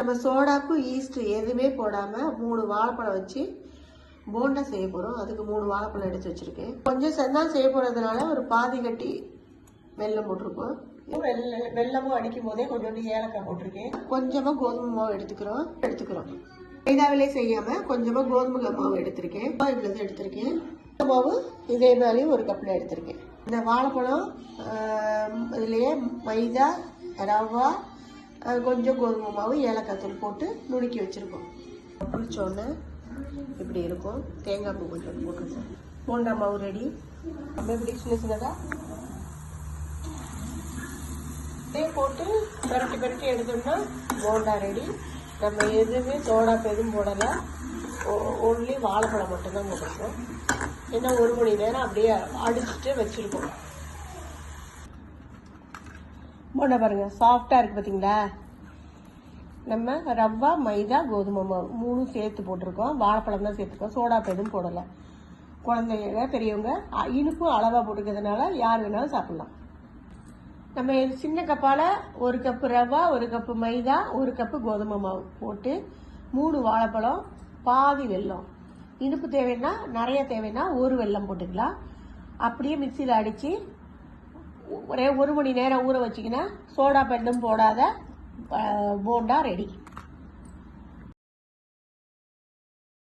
நம்ம சோடாப்பு ஈஸ்ட் எதுவுமே போடாமல் 3 வாழைப்பழம் வச்சு போண்டா செய்ய போகிறோம். அதுக்கு 3 வாழைப்பழம் எடுத்து வச்சுருக்கேன். கொஞ்சம் செந்தான் செய்ய போகிறதுனால ஒரு பாதி கட்டி வெல்லம் போட்டிருக்கோம். வெல்லமும் அடிக்கும் போதே கொஞ்சோண்டு ஏலக்காய் போட்டிருக்கேன். கொஞ்சமாக கோதுமை மாவு எடுத்துக்கிறோம். மைதாவிலே செய்யாமல் கொஞ்சமாக கோதுமை மாவு எடுத்திருக்கேன். இவ்வளோ எடுத்திருக்கேன். மாவு இதே மாதிரி ஒரு கப்பில் எடுத்திருக்கேன். இந்த வாழைப்பழம் இதுலேயே மைதா, ரவா, கொஞ்சம் கோதுமை மாவு, ஏலக்காய் தூள் போட்டு நுணுக்கி வச்சுருக்கோம். பிடிச்சோன்னு இப்படி இருக்கும். தேங்காய் பூ கொஞ்சம் போட்டுருக்கோம். போண்டா மாவு ரெடி. நம்ம இப்படி சின்னதாக போட்டு பரட்டி எடுத்தோம்னா போண்டா ரெடி. நம்ம எதுவுமே சோடா எதுவும் போடலை, ஒன்லி வாழைப்பழம் மட்டும்தான் போட்டிருக்கோம். ஏன்னா 1 மணி நேரம் அப்படியே அடிச்சுட்டு வச்சுருக்கோம். போண்டா பாருங்க, சாஃப்டாக இருக்குது பார்த்தீங்களா. நம்ம ரவா, மைதா, கோதுமை மாவு 3 சேர்த்து போட்டிருக்கோம். வாழைப்பழம் தான் சேர்த்துக்கோம். சோடா எதுவும் போடலை. குழந்தைங்க பெரியவங்க இனிப்பு அளவாக போட்டுக்கிறதுனால யார் வேணாலும் சாப்பிட்லாம். நம்ம சின்ன கப்பால் 1 கப்பு ரவா, 1 கப்பு மைதா, 1 கப்பு கோதுமை மாவு போட்டு 3 வாழைப்பழம், பாதி வெல்லம். இனிப்பு தேவைன்னா நிறைய தேவைன்னா 1 வெல்லம் போட்டுக்கலாம். அப்படியே மிக்சியில் அடித்து ஒரே 1 மணி நேரம் ஊற வச்சிங்கன்னா சோடா பெண்ணும் போடாத போண்டா ரெடி.